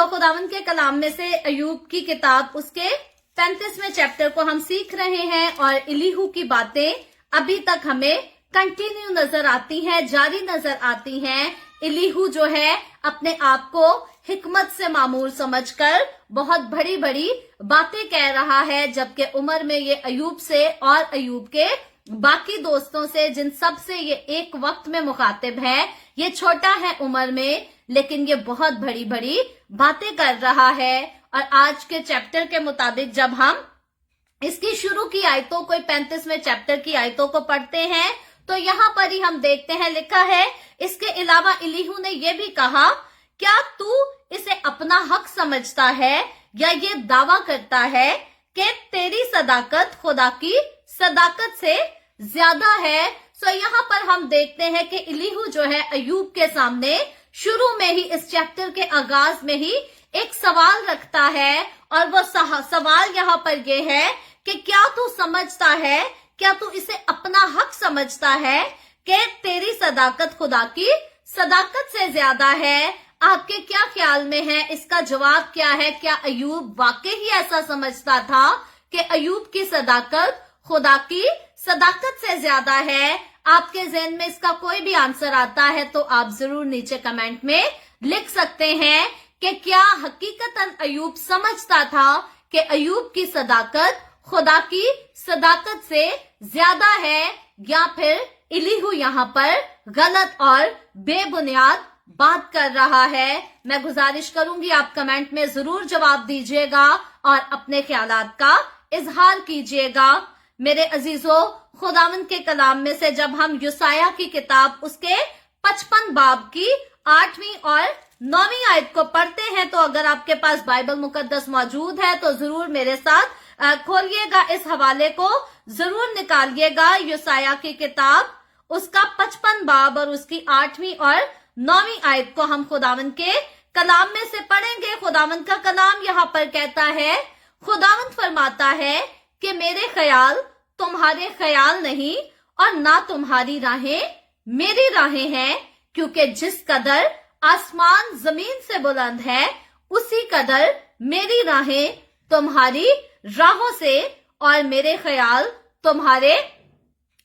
खुदावंद के कलाम में से अय्यूब की किताब उसके 35वें चैप्टर को हम सीख रहे हैं और इलीहू की बातें अभी तक हमें कंटिन्यू नजर आती हैं, जारी नजर आती हैं। इलीहू जो है अपने आप को हिकमत से मामूर समझकर बहुत बड़ी बड़ी बातें कह रहा है, जबकि उम्र में ये अय्यूब से और अय्यूब के बाकी दोस्तों से, जिन सब से ये एक वक्त में मुखातिब है, ये छोटा है उम्र में लेकिन ये बहुत बड़ी बड़ी बातें कर रहा है। और आज के चैप्टर के मुताबिक जब हम इसकी शुरू की आयतों को 35वें चैप्टर की आयतों को पढ़ते हैं तो यहाँ पर ही हम देखते हैं, लिखा है, इसके अलावा इलीहू ने यह भी कहा, क्या तू इसे अपना हक समझता है या ये दावा करता है कि तेरी सदाकत खुदा की सदाकत से ज्यादा है। सो यहाँ पर हम देखते हैं कि इलीहू जो है अय्यूब के सामने शुरू में ही, इस चैप्टर के आगाज में ही एक सवाल रखता है और वो सवाल यहाँ पर ये है कि क्या तू समझता है, क्या तू इसे अपना हक समझता है कि तेरी सदाकत खुदा की सदाकत से ज्यादा है। आपके क्या ख्याल में है, इसका जवाब क्या है? क्या अय्यूब वाकई ही ऐसा समझता था कि अय्यूब की सदाकत खुदा की सदाकत से ज्यादा है? आपके ज़हन में इसका कोई भी आंसर आता है तो आप जरूर नीचे कमेंट में लिख सकते हैं कि क्या हकीकतन अय्यूब समझता था कि अय्यूब की सदाकत खुदा की सदाकत से ज्यादा है, या फिर इलीहू यहाँ पर गलत और बेबुनियाद बात कर रहा है। मैं गुजारिश करूंगी आप कमेंट में जरूर जवाब दीजिएगा और अपने ख्यालात का इजहार कीजिएगा। मेरे अजीजों, खुदावंद के कलाम में से जब हम यूसाया की किताब उसके 55 बाब की 8वीं और 9वीं आयत को पढ़ते हैं, तो अगर आपके पास बाइबल मुकद्दस मौजूद है तो जरूर मेरे साथ खोलिएगा, इस हवाले को जरूर निकालिएगा। यूसाया की किताब उसका 55 बाब और उसकी 8वीं और 9वीं आयत को हम खुदावंद के कलाम में से पढ़ेंगे। खुदावंद का कलाम यहाँ पर कहता है, खुदावंद फरमाता है कि मेरे ख्याल तुम्हारे ख्याल नहीं और ना तुम्हारी राहें मेरी राहें हैं, क्योंकि जिस कदर आसमान जमीन से बुलंद है उसी कदर मेरी राहें तुम्हारी राहों से और मेरे ख्याल तुम्हारे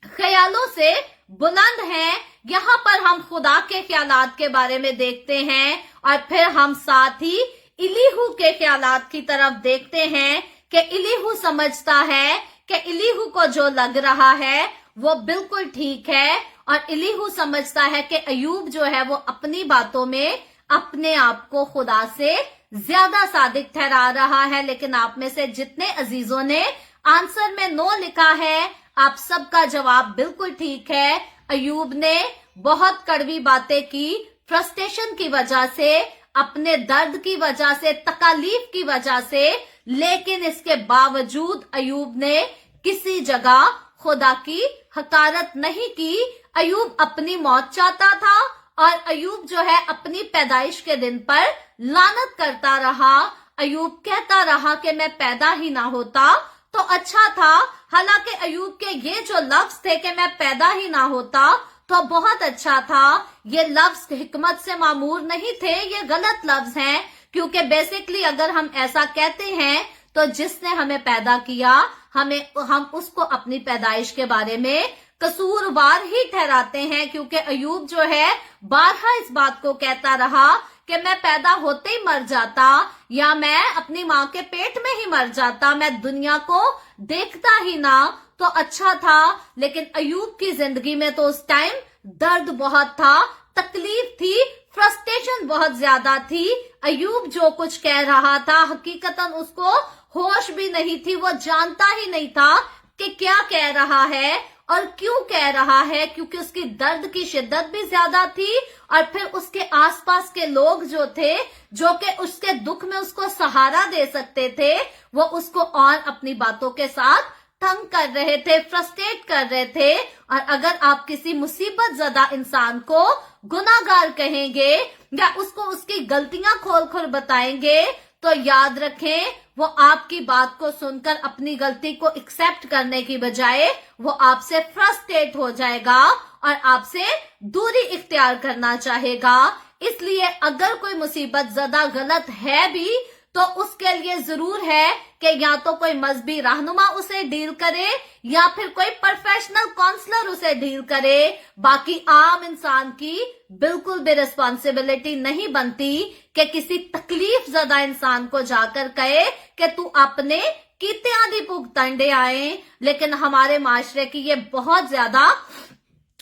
ख्यालों से बुलंद हैं। यहाँ पर हम खुदा के ख्यालात के बारे में देखते हैं और फिर हम साथ ही इलीहू के ख्यालात की तरफ देखते हैं कि इलीहू समझता है कि इलीहू को जो लग रहा है वो बिल्कुल ठीक है, और इलीहू समझता है कि अय्यूब जो है वो अपनी बातों में अपने आप को खुदा से ज्यादा सादिक ठहरा रहा है। लेकिन आप में से जितने अजीजों ने आंसर में नो लिखा है, आप सबका जवाब बिल्कुल ठीक है। अय्यूब ने बहुत कड़वी बातें की, फ्रस्ट्रेशन की वजह से, अपने दर्द की वजह से, तकलीफ की वजह से, लेकिन इसके बावजूद अय्यूब ने किसी जगह खुदा की हकारत नहीं की। अय्यूब अपनी मौत चाहता था और अय्यूब जो है अपनी पैदाइश के दिन पर लानत करता रहा। अय्यूब कहता रहा कि मैं पैदा ही ना होता तो अच्छा था। हालांकि अय्यूब के ये जो लफ्ज थे कि मैं पैदा ही ना होता तो बहुत अच्छा था, ये लफ्ज हिकमत से मामूर नहीं थे, ये गलत लफ्ज हैं। क्योंकि बेसिकली अगर हम ऐसा कहते हैं तो जिसने हमें पैदा किया, हम उसको अपनी पैदाइश के बारे में कसूरवार ही ठहराते हैं। क्योंकि अय्यूब जो है बारहा इस बात को कहता रहा कि मैं पैदा होते ही मर जाता या मैं अपनी माँ के पेट में ही मर जाता, मैं दुनिया को देखता ही ना तो अच्छा था। लेकिन अय्यूब की जिंदगी में तो उस टाइम दर्द बहुत था, तकलीफ थी, फ्रस्ट्रेशन बहुत ज्यादा थी। अय्यूब जो कुछ कह रहा था हकीकतन उसको होश भी नहीं थी, वो जानता ही नहीं था कि क्या कह रहा है और क्यों कह रहा है, क्योंकि उसकी दर्द की शिद्दत भी ज्यादा थी और फिर उसके आसपास के लोग जो थे, जो कि उसके दुख में उसको सहारा दे सकते थे, वो उसको और अपनी बातों के साथ तंग कर रहे थे, फ्रस्ट्रेट कर रहे थे। और अगर आप किसी मुसीबत ज़दा इंसान को गुनाहगार कहेंगे या उसको उसकी गलतियां खोल खोल बताएंगे तो याद रखें वो आपकी बात को सुनकर अपनी गलती को एक्सेप्ट करने की बजाय वो आपसे फ्रस्ट्रेट हो जाएगा और आपसे दूरी इख्तियार करना चाहेगा। इसलिए अगर कोई मुसीबत ज़्यादा गलत है भी तो उसके लिए जरूर है कि या तो कोई मजहबी रहनुमा उसे डील करे या फिर कोई प्रोफेशनल काउंसलर उसे डील करे। बाकी आम इंसान की बिल्कुल भी रिस्पॉन्सिबिलिटी नहीं बनती कि किसी तकलीफ ज़्यादा इंसान को जाकर कहे कि तू अपने कीते आदि भुगतंडे आए। लेकिन हमारे माशरे की ये बहुत ज्यादा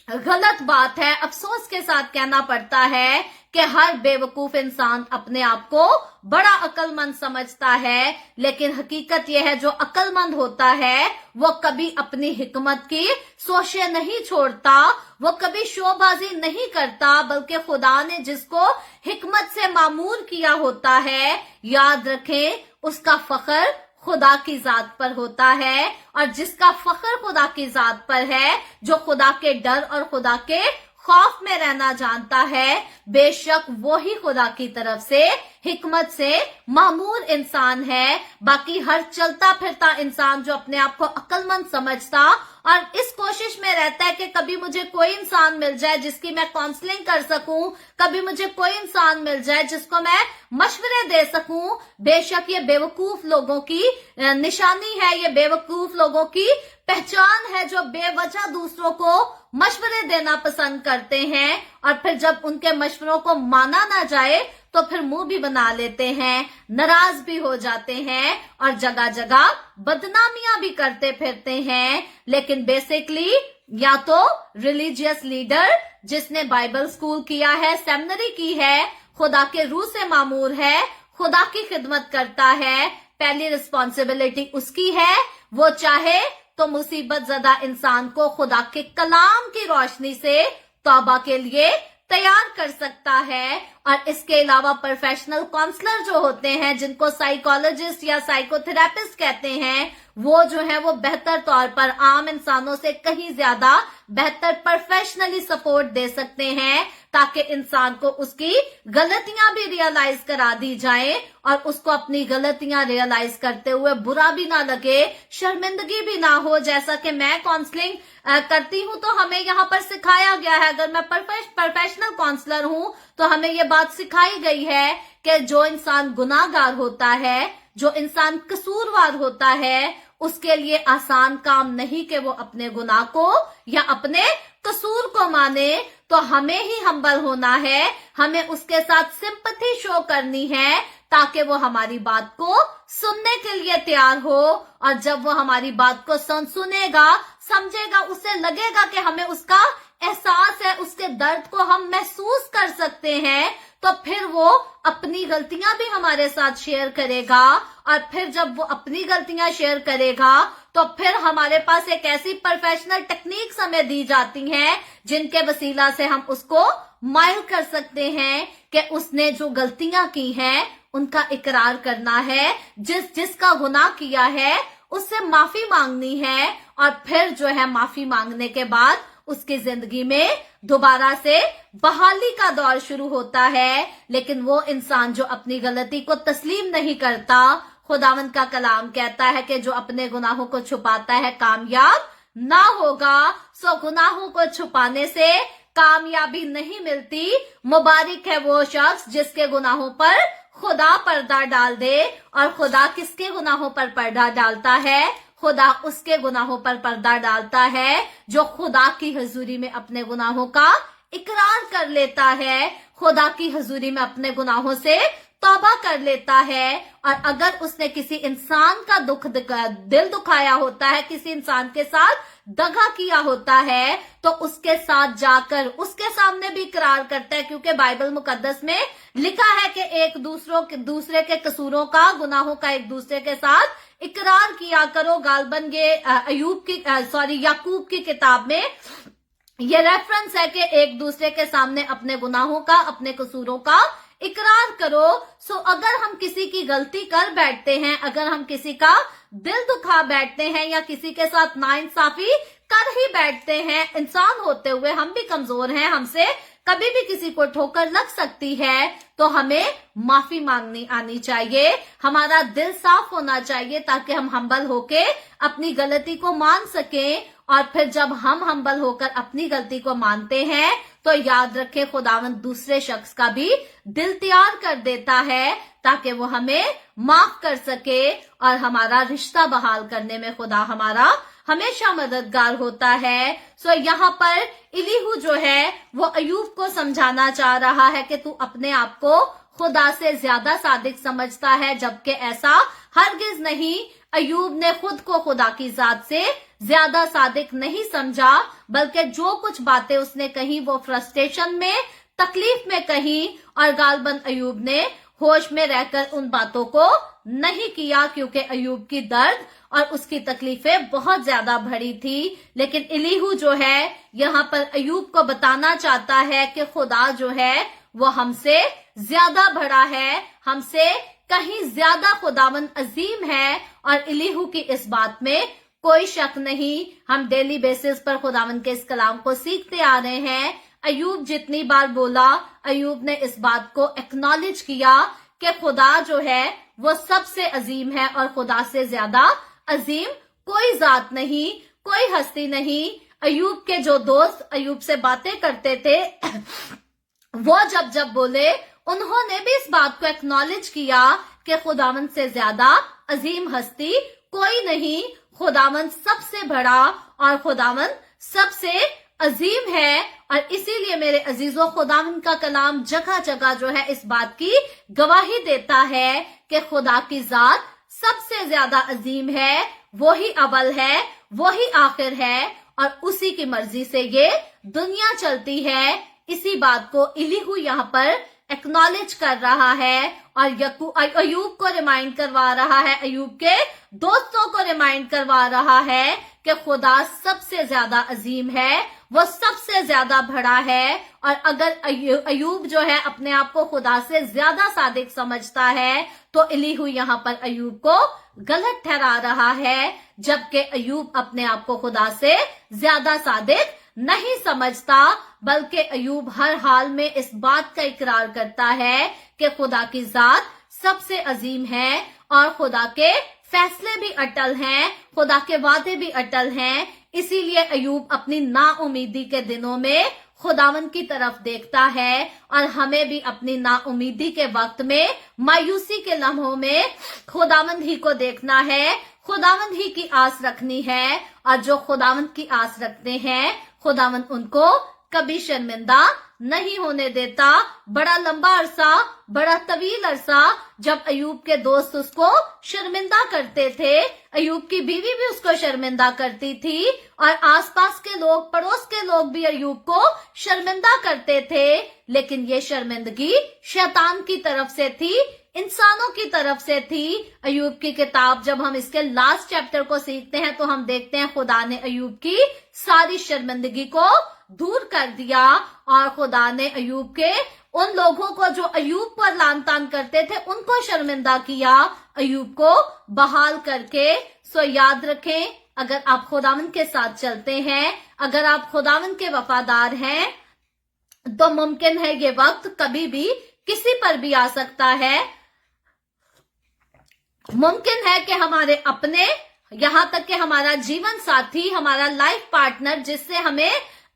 गलत बात है। अफसोस के साथ कहना पड़ता है कि हर बेवकूफ इंसान अपने आप को बड़ा अक्लमंद समझता है, लेकिन हकीकत यह है जो अक्लमंद होता है वो कभी अपनी हिकमत की सोचे नहीं छोड़ता, वो कभी शोबाजी नहीं करता, बल्कि खुदा ने जिसको हिकमत से मामूर किया होता है, याद रखें उसका फख्र खुदा की जात पर होता है। और जिसका फख्र खुदा की जात पर है, जो खुदा के डर और खुदा के खौफ में रहना जानता है, बेशक वो ही खुदा की तरफ से हिकमत से मामूर इंसान है। बाकी हर चलता फिरता इंसान जो अपने आप को अक्लमंद समझता और इस कोशिश में रहता है कि कभी मुझे कोई इंसान मिल जाए जिसकी मैं काउंसलिंग कर सकूं, कभी मुझे कोई इंसान मिल जाए जिसको मैं मशवरे दे सकूं, बेशक ये बेवकूफ लोगों की निशानी है, ये बेवकूफ लोगों की पहचान है जो बेवजह दूसरों को मशवरे देना पसंद करते हैं और फिर जब उनके मशवरों को माना ना जाए तो फिर मुंह भी बना लेते हैं, नाराज भी हो जाते हैं और जगह जगह बदनामियां भी करते फिरते हैं। लेकिन बेसिकली या तो रिलीजियस लीडर जिसने बाइबल स्कूल किया है, सेमिनरी की है, खुदा के रूह से मामूर है, खुदा की खिदमत करता है, पहली रिस्पॉन्सिबिलिटी उसकी है। वो चाहे तो मुसीबत ज़दा इंसान को खुदा के कलाम की रोशनी से तौबा के लिए तैयार कर सकता है। और इसके अलावा प्रोफेशनल काउंसलर जो होते हैं, जिनको साइकोलॉजिस्ट या साइकोथेरेपिस्ट कहते हैं, वो जो है वो बेहतर तौर पर आम इंसानों से कहीं ज्यादा बेहतर प्रोफेशनली सपोर्ट दे सकते हैं ताकि इंसान को उसकी गलतियां भी रियलाइज करा दी जाए और उसको अपनी गलतियां रियलाइज करते हुए बुरा भी ना लगे, शर्मिंदगी भी ना हो। जैसा कि मैं काउंसलिंग करती हूं तो हमें यहाँ पर सिखाया गया है, अगर मैं प्रोफेशनल काउंसलर हूं तो हमें ये बात सिखाई गई है कि जो इंसान गुनाहगार होता है, जो इंसान कसूरवार होता है, उसके लिए आसान काम नहीं कि वो अपने गुनाह को या अपने कसूर को माने। तो हमें ही हम्बल होना है, हमें उसके साथ सिंपैथी शो करनी है ताकि वो हमारी बात को सुनने के लिए तैयार हो। और जब वो हमारी बात को सुनेगा, समझेगा, उसे लगेगा कि हमें उसका एहसास है, उसके दर्द को हम महसूस कर सकते हैं, तो फिर वो अपनी गलतियां भी हमारे साथ शेयर करेगा। और फिर जब वो अपनी गलतियां शेयर करेगा तो फिर हमारे पास एक ऐसी प्रोफेशनल टेक्निक्स हमें दी जाती हैं जिनके वसीला से हम उसको माइल कर सकते हैं कि उसने जो गलतियां की हैं उनका इकरार करना है, जिसका गुनाह किया है उससे माफी मांगनी है। और फिर जो है माफी मांगने के बाद उसकी जिंदगी में दोबारा से बहाली का दौर शुरू होता है। लेकिन वो इंसान जो अपनी गलती को तस्लीम नहीं करता, खुदावंद का कलाम कहता है कि जो अपने गुनाहों को छुपाता है कामयाब ना होगा। सो गुनाहों को छुपाने से कामयाबी नहीं मिलती। मुबारक है वो शख्स जिसके गुनाहों पर खुदा पर्दा डाल दे। और खुदा किसके गुनाहों पर पर्दा डालता है? खुदा उसके गुनाहों पर पर्दा डालता है जो खुदा की हजूरी में अपने गुनाहों का इकरार कर लेता है, खुदा की हजूरी में अपने गुनाहों से तौबा कर लेता है। और अगर उसने किसी इंसान का दिल दुखाया होता है, किसी इंसान के साथ दगा किया होता है, तो उसके साथ जाकर उसके सामने भी इकरार करता है, क्योंकि बाइबल मुकद्दस में लिखा है कि एक दूसरे के कसूरों का, गुनाहों का एक दूसरे के साथ इकरार किया करो। गालबन ये याकूब की किताब में ये रेफरेंस है कि एक दूसरे के सामने अपने गुनाहों का, अपने कसूरों का इकरार करो। सो अगर हम किसी की गलती कर बैठते हैं, अगर हम किसी का दिल दुखा बैठते हैं या किसी के साथ नाइंसाफी कर ही बैठते हैं, इंसान होते हुए हम भी कमजोर हैं, हमसे कभी भी किसी को ठोकर लग सकती है, तो हमें माफी मांगनी आनी चाहिए, हमारा दिल साफ होना चाहिए ताकि हम हम्बल होके अपनी गलती को मान सकें। और फिर जब हम हम्बल होकर अपनी गलती को मानते हैं तो तो याद रखें खुदावंद दूसरे शख्स का भी दिल तैयार कर देता है ताकि वो हमें माफ कर सके और हमारा रिश्ता बहाल करने में खुदा हमारा हमेशा मददगार होता है। सो यहाँ पर इलीहू जो है वो अयूब को समझाना चाह रहा है कि तू अपने आप को खुदा से ज्यादा सादिक समझता है, जबकि ऐसा हरगिज नहीं। अयूब ने खुद को खुदा की जात से ज्यादा सादिक नहीं समझा, बल्कि जो कुछ बातें उसने कही वो फ्रस्ट्रेशन में, तकलीफ में कही, और गालबन अयूब ने होश में रहकर उन बातों को नहीं किया, क्योंकि अयूब की दर्द और उसकी तकलीफें बहुत ज्यादा बढ़ी थी। लेकिन इलीहू जो है यहाँ पर अयूब को बताना चाहता है कि खुदा जो है वो हमसे ज्यादा बड़ा है, हमसे कहीं ज्यादा खुदावंद अजीम है, और इलीहू की इस बात में कोई शक नहीं। हम डेली बेसिस पर खुदावंद के इस कलाम को सीखते आ रहे हैं। अयूब जितनी बार बोला, अयूब ने इस बात को एक्नॉलेज किया कि खुदा जो है वो सबसे अजीम है और खुदा से ज्यादा अजीम कोई जात नहीं, कोई हस्ती नहीं। अयूब के जो दोस्त अयूब से बातें करते थे वो जब जब बोले, उन्होंने भी इस बात को एक्नॉलेज किया कि खुदावंद से ज्यादा अजीम हस्ती कोई नहीं, खुदावंद सबसे बड़ा और खुदावंद सबसे अजीम है। और इसीलिए मेरे अजीजों, खुदावंद का कलाम जगह जगह जो है इस बात की गवाही देता है कि खुदा की जात सबसे ज्यादा अजीम है, वही अव्वल है, वही आखिर है, और उसी की मर्जी से ये दुनिया चलती है। इसी बात को इलीहू यहाँ पर एक्नॉलेज कर रहा है और अयूब को रिमाइंड करवा रहा है, अयूब के दोस्तों को रिमाइंड करवा रहा है कि खुदा सबसे ज्यादा अजीम है, वो सबसे ज्यादा बड़ा है। और अगर अयूब जो है अपने आप को खुदा से ज्यादा सादिक समझता है तो इलीहू यहाँ पर अयूब को गलत ठहरा रहा है, जबकि अयूब अपने आप को खुदा से ज्यादा सादिक नहीं समझता, बल्कि अयूब हर हाल में इस बात का इकरार करता है कि खुदा की जात सबसे अजीम है और खुदा के फैसले भी अटल हैं, खुदा के वादे भी अटल हैं। इसीलिए अयूब अपनी नाउमीदी के दिनों में खुदावंद की तरफ देखता है, और हमें भी अपनी नाउमीदी के वक्त में, मायूसी के लम्हों में खुदावंद ही को देखना है, खुदावंद ही की आस रखनी है। और जो खुदावंद की आस रखते हैं खुदावंद उनको कभी शर्मिंदा नहीं होने देता। बड़ा लंबा अरसा, बड़ा तवील अरसा जब अयूब के दोस्त उसको शर्मिंदा करते थे, अयूब की बीवी भी उसको शर्मिंदा करती थी, और आसपास के लोग, पड़ोस के लोग भी अयूब को शर्मिंदा करते थे। लेकिन ये शर्मिंदगी शैतान की तरफ से थी, इंसानों की तरफ से थी। अयूब की किताब जब हम इसके लास्ट चैप्टर को सीखते हैं तो हम देखते हैं खुदा ने अयूब की सारी शर्मिंदगी को दूर कर दिया, और खुदा ने अयूब के उन लोगों को जो अयूब पर लान तान करते थे उनको शर्मिंदा किया, अयूब को बहाल करके। सो याद रखें, अगर आप खुदावंद के साथ चलते हैं, अगर आप खुदावंद के वफादार हैं, तो मुमकिन है ये वक्त कभी भी किसी पर भी आ सकता है। मुमकिन है कि हमारे अपने, यहां तक कि हमारा जीवन साथी, हमारा लाइफ पार्टनर, जिससे हमें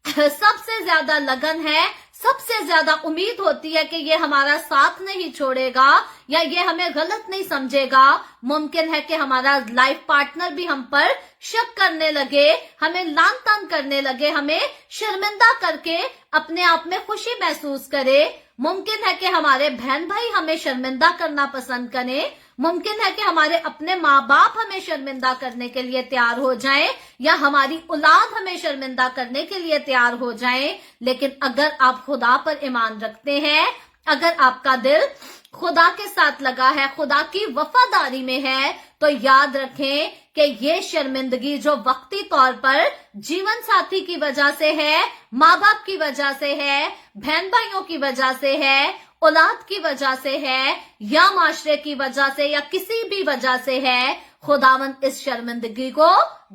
सबसे ज्यादा लगन है, सबसे ज्यादा उम्मीद होती है कि ये हमारा साथ नहीं छोड़ेगा या ये हमें गलत नहीं समझेगा, मुमकिन है कि हमारा लाइफ पार्टनर भी हम पर शक करने लगे, हमें लान तान करने लगे, हमें शर्मिंदा करके अपने आप में खुशी महसूस करे। मुमकिन है कि हमारे बहन भाई हमें शर्मिंदा करना पसंद करें, मुमकिन है कि हमारे अपने माँ बाप हमें शर्मिंदा करने के लिए तैयार हो जाएं, या हमारी औलाद हमें शर्मिंदा करने के लिए तैयार हो जाएं। लेकिन अगर आप खुदा पर ईमान रखते हैं, अगर आपका दिल खुदा के साथ लगा है, खुदा की वफादारी में है, तो याद रखें कि ये शर्मिंदगी जो वक्ती तौर पर जीवन साथी की वजह से है, माँ बाप की वजह से है, बहन भाइयों की वजह से है, औलाद की वजह से है, या माशरे की वजह से, या किसी भी वजह से है, खुदावंद इस शर्मिंदगी को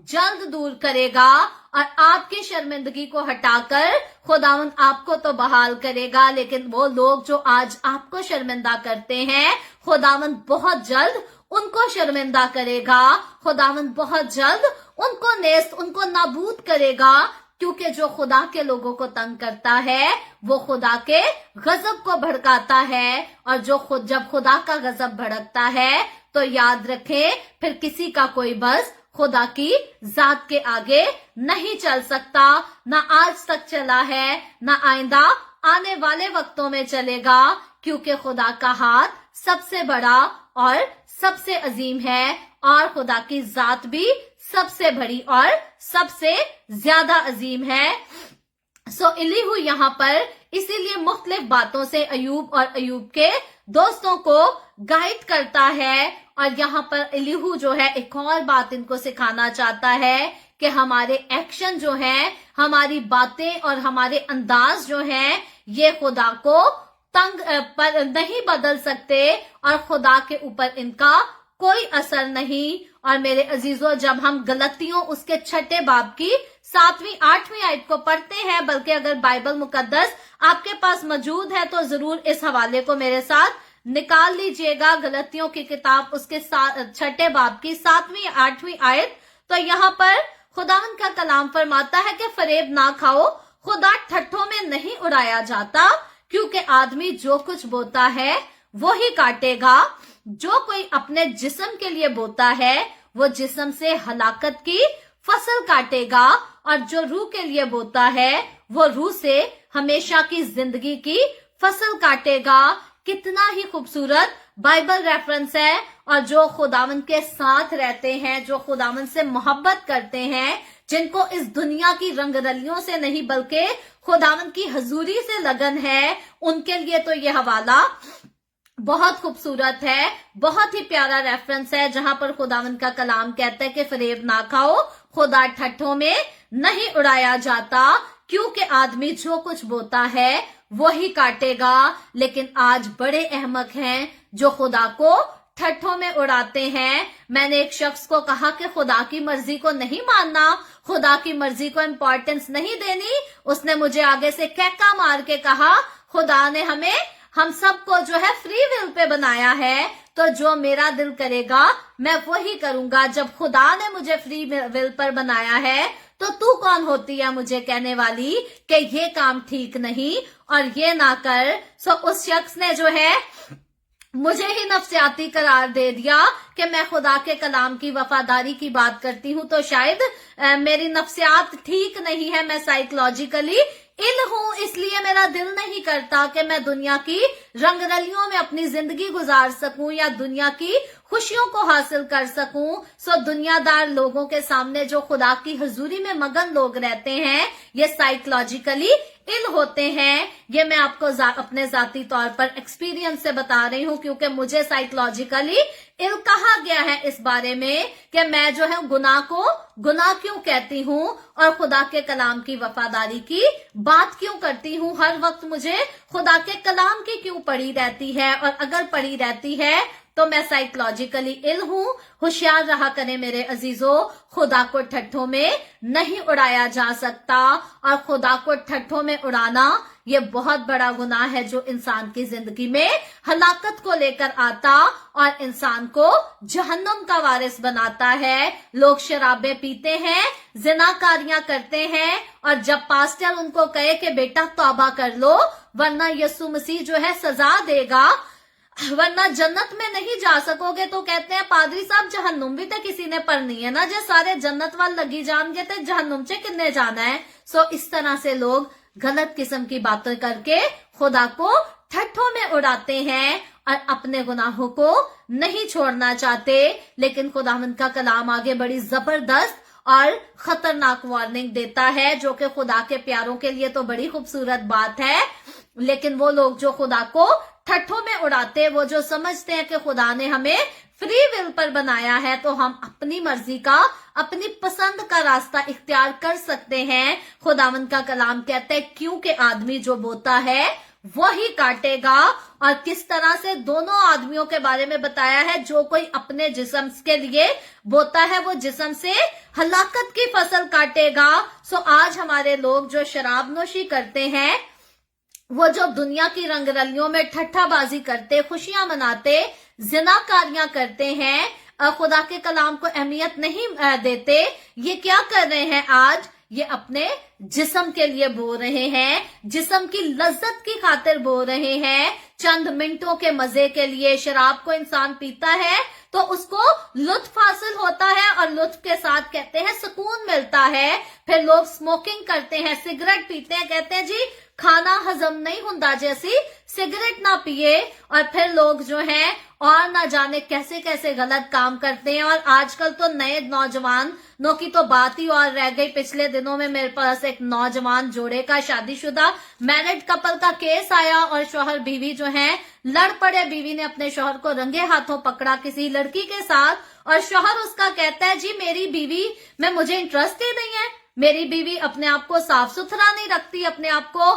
जल्द दूर करेगा और आपकी शर्मिंदगी को हटाकर खुदावंद आपको तो बहाल करेगा। लेकिन वो लोग जो आज आपको शर्मिंदा करते हैं, खुदावंद बहुत जल्द उनको शर्मिंदा करेगा, खुदावंद बहुत जल्द उनको नेस्त, उनको नाबूद करेगा, क्योंकि जो खुदा के लोगों को तंग करता है वो खुदा के गजब को भड़काता है, और जब खुदा का गजब भड़कता है तो याद रखें फिर किसी का कोई बस खुदा की जात के आगे नहीं चल सकता। ना आज तक चला है, ना आइंदा आने वाले वक्तों में चलेगा, क्योंकि खुदा का हाथ सबसे बड़ा और सबसे अजीम है, और खुदा की जात भी सबसे बड़ी और सबसे ज्यादा अजीम है। सो इलीहू यहाँ पर इसीलिए मुख्तलिफ बातों से अयूब और अयूब के दोस्तों को गाइड करता है, और यहाँ पर इलीहू जो है एक और बात इनको सिखाना चाहता है कि हमारे एक्शन जो हैं, हमारी बातें और हमारे अंदाज जो हैं, ये खुदा को तंग पर नहीं बदल सकते और खुदा के ऊपर इनका कोई असर नहीं। और मेरे अजीजों, जब हम गलतियों उसके 6 बाब की 7वीं 8वीं आयत को पढ़ते हैं, बल्कि अगर बाइबल मुकद्दस आपके पास मौजूद है तो जरूर इस हवाले को मेरे साथ निकाल लीजिएगा। गलतियों की किताब उसके 6 बाब की 7वीं 8वीं आयत। तो यहाँ पर खुदावंद का कलाम फरमाता है कि फरेब ना खाओ, खुदा ठट्ठों में नहीं उड़ाया जाता, क्योंकि आदमी जो कुछ बोता है वो ही काटेगा। जो कोई अपने जिस्म के लिए बोता है वो जिस्म से हलाकत की फसल काटेगा, और जो रूह के लिए बोता है वो रूह से हमेशा की जिंदगी की फसल काटेगा। कितना ही खूबसूरत बाइबल रेफरेंस है। और जो खुदावंद के साथ रहते हैं, जो खुदावंद से मोहब्बत करते हैं, जिनको इस दुनिया की रंगरलियों से नहीं बल्कि खुदावंद की हजूरी से लगन है, उनके लिए तो ये हवाला बहुत खूबसूरत है, बहुत ही प्यारा रेफरेंस है, जहां पर खुदावंद का कलाम कहता है कि फरेब ना खाओ, खुदा ठट्ठों में नहीं उड़ाया जाता, क्योंकि आदमी जो कुछ बोता है वो ही काटेगा। लेकिन आज बड़े अहमक हैं जो खुदा को ठट्ठों में उड़ाते हैं। मैंने एक शख्स को कहा कि खुदा की मर्जी को नहीं मानना, खुदा की मर्जी को इम्पोर्टेंस नहीं देनी। उसने मुझे आगे से कैका मार के कहा, खुदा ने हम सबको जो है फ्री विल पे बनाया है, तो जो मेरा दिल करेगा मैं वही करूंगा। जब खुदा ने मुझे फ्री विल पर बनाया है तो तू कौन होती है मुझे कहने वाली कि ये काम ठीक नहीं और ये ना कर। सो उस शख्स ने जो है मुझे ही नफ्सियाती करार दे दिया कि मैं खुदा के कलाम की वफादारी की बात करती हूँ, तो शायद मेरी नफ्सियात ठीक नहीं है, मैं साइकोलॉजिकली इल हूं, इसलिए मेरा दिल नहीं करता कि मैं दुनिया की रंगरलियों में अपनी जिंदगी गुजार सकूं या दुनिया की खुशियों को हासिल कर सकूं। सो दुनियादार लोगों के सामने जो खुदा की हजूरी में मगन लोग रहते हैं, ये साइकोलॉजिकली इल होते हैं। ये मैं आपको अपने जाती तौर पर एक्सपीरियंस से बता रही हूँ, क्योंकि मुझे साइकोलॉजिकली इल कहा गया है इस बारे में कि मैं जो है गुनाह को गुनाह क्यों कहती हूँ और खुदा के कलाम की वफादारी की बात क्यों करती हूँ। हर वक्त मुझे खुदा के कलाम की क्यों पड़ी रहती है, और अगर पड़ी रहती है तो मैं साइकोलॉजिकली इल हूँ। होशियार रहा करें मेरे अजीजों, खुदा को ठट्ठों में नहीं उड़ाया जा सकता, और खुदा को ठट्ठों में उड़ाना ये बहुत बड़ा गुनाह है जो इंसान की जिंदगी में हलाकत को लेकर आता और इंसान को जहन्नुम का वारिस बनाता है। लोग शराबें पीते हैं, जिनाकारियां करते हैं, और जब पास्टर उनको कहे कि बेटा तौबा कर लो वरना यीशु मसीह जो है सजा देगा, वरना जन्नत में नहीं जा सकोगे, तो कहते हैं पादरी साहब जहन्नुम भी तो किसी ने पढ़नी है ना, जो सारे जन्नत वाल लगी जाएंगे तो जहन्नुम से किन्ने जाना है। सो इस तरह से लोग गलत किस्म की बातें करके खुदा को ठट्ठों में उड़ाते हैं और अपने गुनाहों को नहीं छोड़ना चाहते। लेकिन खुदावंद का कलाम आगे बड़ी जबरदस्त और खतरनाक वार्निंग देता है, जो कि खुदा के प्यारों के लिए तो बड़ी खूबसूरत बात है, लेकिन वो लोग जो खुदा को ठट्ठों में उड़ाते, वो जो समझते हैं कि खुदा ने हमें फ्री विल पर बनाया है तो हम अपनी मर्जी का, अपनी पसंद का रास्ता इख्तियार कर सकते हैं। खुदावंद का कलाम कहता है क्योंकि आदमी जो बोता है वही काटेगा। और किस तरह से दोनों आदमियों के बारे में बताया है, जो कोई अपने जिस्म के लिए बोता है वो जिस्म से हलाकत की फसल काटेगा। सो आज हमारे लोग जो शराब नोशी करते हैं, वो जो दुनिया की रंगरलियों में ठट्ठाबाजी करते, खुशियां मनाते, जिनाकारियां करते हैं, खुदा के कलाम को अहमियत नहीं देते, ये क्या कर रहे हैं आज, ये अपने जिस्म के लिए बो रहे हैं, जिस्म की लज्जत की खातिर बो रहे हैं, चंद मिनटों के मजे के लिए। शराब को इंसान पीता है तो उसको लुत्फ हासिल होता है और लुत्फ के साथ कहते हैं सुकून मिलता है। फिर लोग स्मोकिंग करते हैं, सिगरेट पीते हैं, कहते हैं जी खाना हजम नहीं होता जैसी सिगरेट ना पिए। और फिर लोग जो हैं और ना जाने कैसे कैसे गलत काम करते हैं। और आजकल तो नए नौजवानों की तो बात ही और रह गई। पिछले दिनों में मेरे पास एक नौजवान जोड़े का, शादीशुदा मैरिड कपल का केस आया और शौहर बीवी जो हैं लड़ पड़े। बीवी ने अपने शौहर को रंगे हाथों पकड़ा किसी लड़की के साथ और शौहर उसका कहता है जी मेरी बीवी में मुझे इंटरेस्ट ही नहीं है, मेरी बीवी अपने आप को साफ सुथरा नहीं रखती, अपने आप को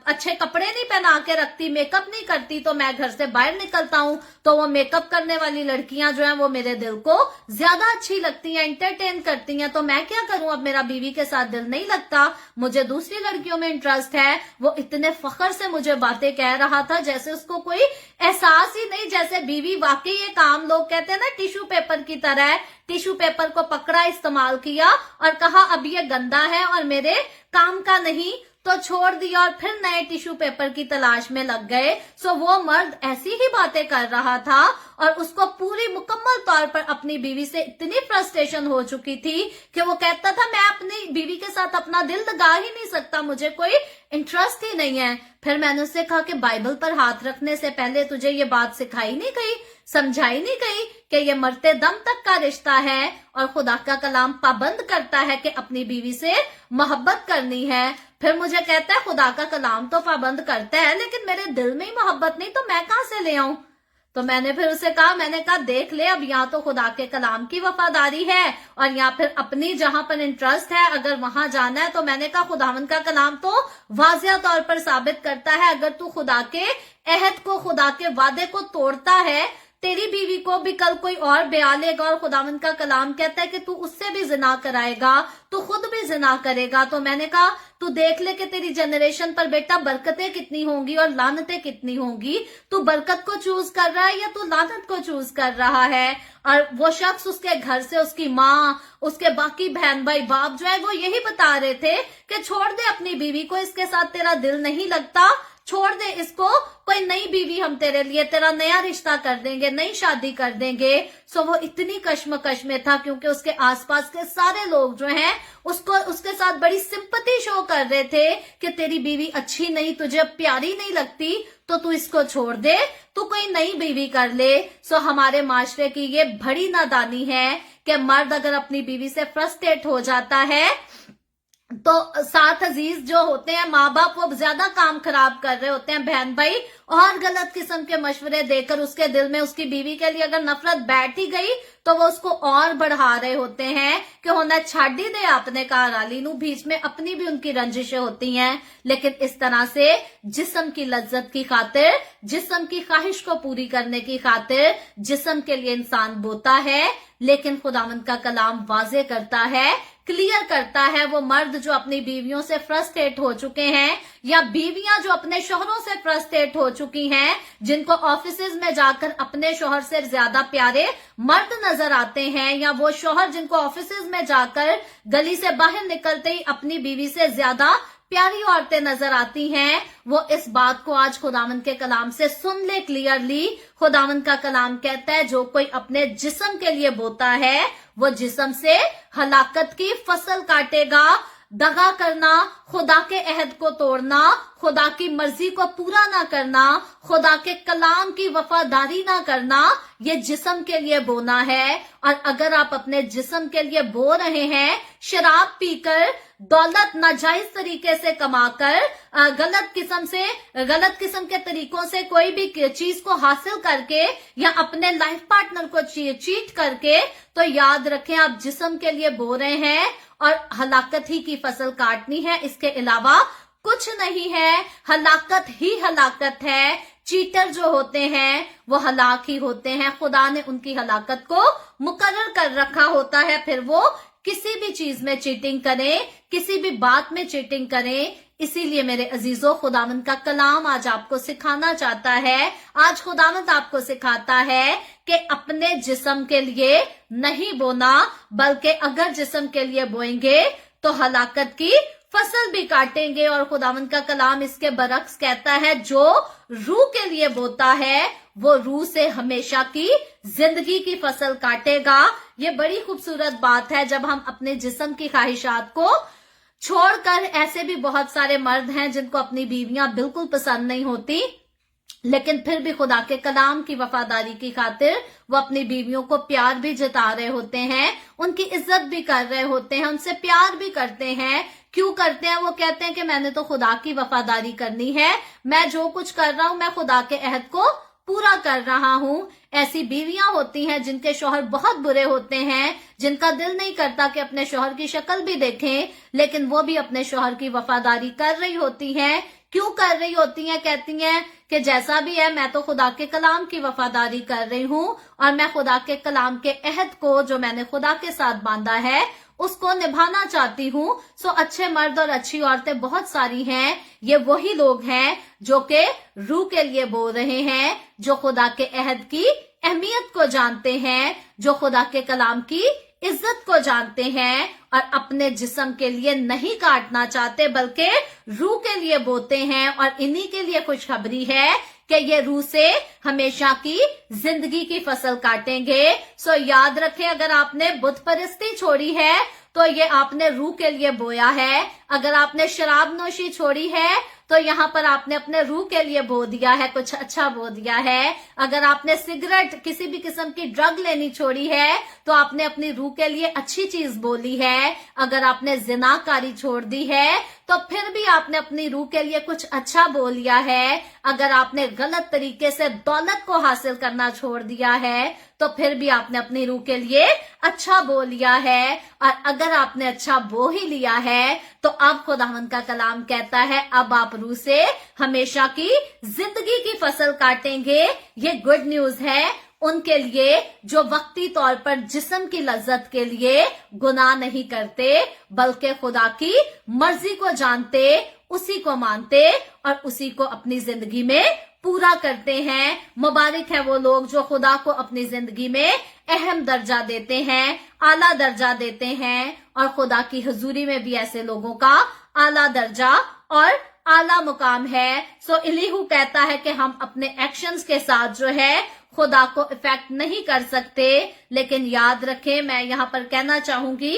अच्छे कपड़े नहीं पहना के रखती, मेकअप नहीं करती, तो मैं घर से बाहर निकलता हूँ तो वो मेकअप करने वाली लड़कियां जो हैं वो मेरे दिल को ज्यादा अच्छी लगती हैं, एंटरटेन करती हैं। तो मैं क्या करूं, अब मेरा बीवी के साथ दिल नहीं लगता, मुझे दूसरी लड़कियों में इंटरेस्ट है। वो इतने फख्र से मुझे बातें कह रहा था जैसे उसको कोई एहसास ही नहीं, जैसे बीवी वाकई ये काम लोग कहते हैं ना टिश्यू पेपर की तरह है। टिश्यू पेपर को पकड़ा, इस्तेमाल किया और कहा अब ये गंदा है और मेरे काम का नहीं, तो छोड़ दिया और फिर नए टिश्यू पेपर की तलाश में लग गए। सो वो मर्द ऐसी ही बातें कर रहा था और उसको पूरी मुकम्मल तौर पर अपनी बीवी से इतनी फ्रस्ट्रेशन हो चुकी थी कि वो कहता था मैं अपनी बीवी के साथ अपना दिल लगा ही नहीं सकता, मुझे कोई इंटरेस्ट ही नहीं है। फिर मैंने उससे कहा कि बाइबल पर हाथ रखने से पहले तुझे ये बात सिखाई नहीं गई, समझाई नहीं गई कि ये मरते दम तक का रिश्ता है और खुदा का कलाम पाबंद करता है कि अपनी बीवी से मोहब्बत करनी है। फिर मुझे कहता है खुदा का कलाम तो पाबंद करता है लेकिन मेरे दिल में ही मोहब्बत नहीं, तो मैं कहां से ले आऊं। तो मैंने फिर उसे कहा, मैंने कहा देख ले, अब यहाँ तो खुदा के कलाम की वफादारी है और यहाँ फिर अपनी जहां पर इंटरेस्ट है अगर वहां जाना है, तो मैंने कहा खुदावंद का कलाम तो वाज़िया तौर पर साबित करता है अगर तू खुदा के अहद को, खुदा के वादे को तोड़ता है, तेरी बीवी को भी कल कोई और ब्याह लेगा और खुदावंद का कलाम कहता है कि तू उससे भी जिना कराएगा, तू खुद भी जिना करेगा। तो मैंने कहा तू देख ले कि तेरी जनरेशन पर बेटा बरकतें कितनी होंगी और लानतें कितनी होंगी। तू बरकत को चूज कर रहा है या तू लानत को चूज कर रहा है। और वो शख्स उसके घर से उसकी माँ, उसके बाकी बहन भाई बाप जो है वो यही बता रहे थे कि छोड़ दे अपनी बीवी को, इसके साथ तेरा दिल नहीं लगता, छोड़ दे इसको, कोई नई बीवी हम तेरे लिए, तेरा नया रिश्ता कर देंगे, नई शादी कर देंगे। सो वो इतनी कश्मकश में था क्योंकि उसके आसपास के सारे लोग जो हैं उसको उसके साथ बड़ी सिंपैथी शो कर रहे थे कि तेरी बीवी अच्छी नहीं, तुझे प्यारी नहीं लगती, तो तू इसको छोड़ दे, तू कोई नई बीवी कर ले। सो हमारे माशरे की ये बड़ी नादानी है कि मर्द अगर अपनी बीवी से फ्रस्ट्रेट हो जाता है तो साथ अजीज जो होते हैं माँ बाप वो ज्यादा काम खराब कर रहे होते हैं, बहन भाई और गलत किस्म के मशवरे देकर उसके दिल में उसकी बीवी के लिए अगर नफरत बैठ ही गई तो वो उसको और बढ़ा रहे होते हैं कि होना छाड़ ही दे आपने कहा राली नू, बीच में अपनी भी उनकी रंजिशें होती हैं। लेकिन इस तरह से जिस्म की लज्जत की खातिर, जिस्म की ख्वाहिश को पूरी करने की खातिर जिस्म के लिए इंसान बोता है। लेकिन खुदावंद का कलाम वाजे करता है, क्लियर करता है, वो मर्द जो अपनी बीवियों से फ्रस्ट्रेट हो चुके हैं या बीवियां जो अपने शोहरों से फ्रस्ट्रेट हो चुकी हैं, जिनको ऑफिसेज में जाकर अपने शोहर से ज्यादा प्यारे मर्द नजर आते हैं, या वो शोहर जिनको ऑफिसेज में जाकर गली से बाहर निकलते ही अपनी बीवी से ज्यादा प्यारी औरतें नजर आती हैं, वो इस बात को आज खुदावंद के कलाम से सुन ले क्लियरली। खुदावंद का कलाम कहता है जो कोई अपने जिस्म के लिए बोता है वो जिस्म से हलाकत की फसल काटेगा। दगा करना, खुदा के अहद को तोड़ना, खुदा की मर्जी को पूरा ना करना, खुदा के कलाम की वफादारी ना करना, ये जिस्म के लिए बोना है। और अगर आप अपने जिस्म के लिए बो रहे हैं शराब पीकर, दौलत नाजायज तरीके से कमाकर, गलत किस्म के तरीकों से कोई भी चीज को हासिल करके या अपने लाइफ पार्टनर को चीट करके, तो याद रखें आप जिस्म के लिए बो रहे हैं और हलाकत ही की फसल काटनी है, इसके अलावा कुछ नहीं है। हलाकत ही हलाकत है। चीटर जो होते हैं वो हलाक ही होते हैं, खुदा ने उनकी हलाकत को मुकर्रर कर रखा होता है। फिर वो किसी भी चीज में चीटिंग करें, किसी भी बात में चीटिंग करें। इसीलिए मेरे अजीजों, खुदावंद का कलाम आज आपको सिखाना चाहता है, आज खुदावंद आपको सिखाता है कि अपने जिस्म के लिए नहीं बोना, बल्कि अगर जिस्म के लिए बोएंगे तो हलाकत की फसल भी काटेंगे। और खुदावंद का कलाम इसके बरक्स कहता है, जो रूह के लिए बोता है वो रूह से हमेशा की जिंदगी की फसल काटेगा। ये बड़ी खूबसूरत बात है जब हम अपने जिस्म की ख्वाहिशात को छोड़कर, ऐसे भी बहुत सारे मर्द हैं जिनको अपनी बीवियां बिल्कुल पसंद नहीं होती, लेकिन फिर भी खुदा के कलाम की वफादारी की खातिर वो अपनी बीवियों को प्यार भी जता रहे होते हैं, उनकी इज्जत भी कर रहे होते हैं, उनसे प्यार भी करते हैं। क्यों करते हैं? वो कहते हैं कि मैंने तो खुदा की वफादारी करनी है, मैं जो कुछ कर रहा हूं मैं खुदा के अहद को पूरा कर रहा हूं। ऐसी बीवियां होती हैं जिनके शौहर बहुत बुरे होते हैं, जिनका दिल नहीं करता कि अपने शौहर की शक्ल भी देखें, लेकिन वो भी अपने शौहर की वफादारी कर रही होती हैं। क्यों कर रही होती हैं? कहती हैं कि जैसा भी है मैं तो खुदा के कलाम की वफादारी कर रही हूं और मैं खुदा के कलाम के अहद को जो मैंने खुदा के साथ बांधा है उसको निभाना चाहती हूँ। सो अच्छे मर्द और अच्छी औरतें बहुत सारी हैं। ये वही लोग हैं जो कि रूह के लिए बोल रहे हैं, जो खुदा के अहद की अहमियत को जानते हैं, जो खुदा के कलाम की इज्जत को जानते हैं और अपने जिस्म के लिए नहीं काटना चाहते बल्कि रूह के लिए बोते हैं। और इन्हीं के लिए खुशखबरी है कि ये रूह से हमेशा की जिंदगी की फसल काटेंगे। सो याद रखें, अगर आपने बुत परस्ती छोड़ी है तो ये आपने रूह के लिए बोया है। अगर आपने शराब नोशी छोड़ी है तो यहाँ पर आपने अपने रूह के लिए बो दिया है, कुछ अच्छा बो दिया है। अगर आपने सिगरेट, किसी भी किस्म की ड्रग लेनी छोड़ी है तो आपने अपनी रूह के लिए अच्छी चीज बोली है। अगर आपने जिनाकारी छोड़ दी है तो फिर भी आपने अपनी रूह के लिए कुछ अच्छा बोल लिया है। अगर आपने गलत तरीके से दौलत को हासिल करना छोड़ दिया है तो फिर भी आपने अपनी रूह के लिए अच्छा बोल लिया है। और अगर आपने अच्छा बो ही लिया है तो अब खुदावंद का कलाम कहता है अब आप रूह से हमेशा की जिंदगी की फसल काटेंगे। ये गुड न्यूज है उनके लिए जो वक्ती तौर पर जिस्म की लज्जत के लिए गुनाह नहीं करते बल्कि खुदा की मर्जी को जानते, उसी को मानते और उसी को अपनी जिंदगी में पूरा करते हैं। मुबारक है वो लोग जो खुदा को अपनी जिंदगी में अहम दर्जा देते हैं, आला दर्जा देते हैं। और खुदा की हुजूरी में भी ऐसे लोगों का आला दर्जा और आला मुकाम है। सो इलीहू कहता है कि हम अपने एक्शंस के साथ जो है खुदा को इफेक्ट नहीं कर सकते, लेकिन याद रखें, मैं यहाँ पर कहना चाहूंगी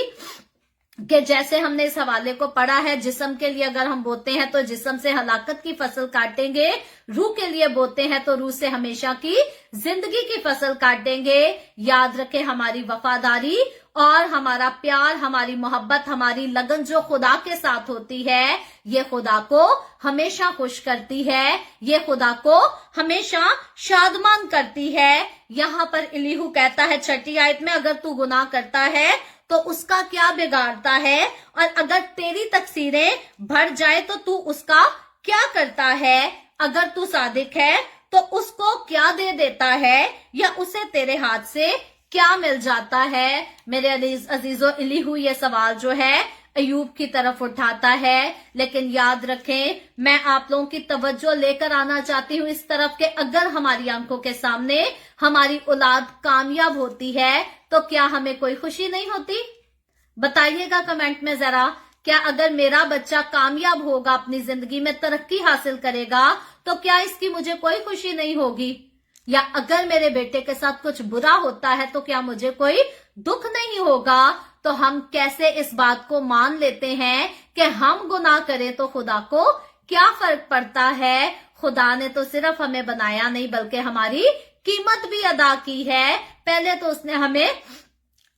कि जैसे हमने इस हवाले को पढ़ा है, जिस्म के लिए अगर हम बोते हैं तो जिस्म से हलाकत की फसल काटेंगे, रूह के लिए बोते हैं तो रूह से हमेशा की जिंदगी की फसल काटेंगे। याद रखें, हमारी वफादारी और हमारा प्यार, हमारी मोहब्बत, हमारी लगन जो खुदा के साथ होती है, ये खुदा को हमेशा खुश करती है, ये खुदा को हमेशा शादमान करती है। यहाँ पर इलीहू कहता है 6 आयत में, अगर तू गुनाह करता है तो उसका क्या बिगाड़ता है, और अगर तेरी तकसीरें भर जाए तो तू उसका क्या करता है। अगर तू सादिक है तो उसको क्या दे देता है, या उसे तेरे हाथ से क्या मिल जाता है। मेरे अजीजों, इलीहू ये सवाल जो है अयूब की तरफ उठाता है, लेकिन याद रखें, मैं आप लोगों की तवज्जो लेकर आना चाहती हूँ इस तरफ कि अगर हमारी आंखों के सामने हमारी औलाद कामयाब होती है तो क्या हमें कोई खुशी नहीं होती? बताइएगा कमेंट में जरा, क्या अगर मेरा बच्चा कामयाब होगा, अपनी जिंदगी में तरक्की हासिल करेगा, तो क्या इसकी मुझे कोई खुशी नहीं होगी? या अगर मेरे बेटे के साथ कुछ बुरा होता है तो क्या मुझे कोई दुख नहीं होगा? तो हम कैसे इस बात को मान लेते हैं कि हम गुनाह करें तो खुदा को क्या फर्क पड़ता है। खुदा ने तो सिर्फ हमें बनाया नहीं बल्कि हमारी कीमत भी अदा की है। पहले तो उसने हमें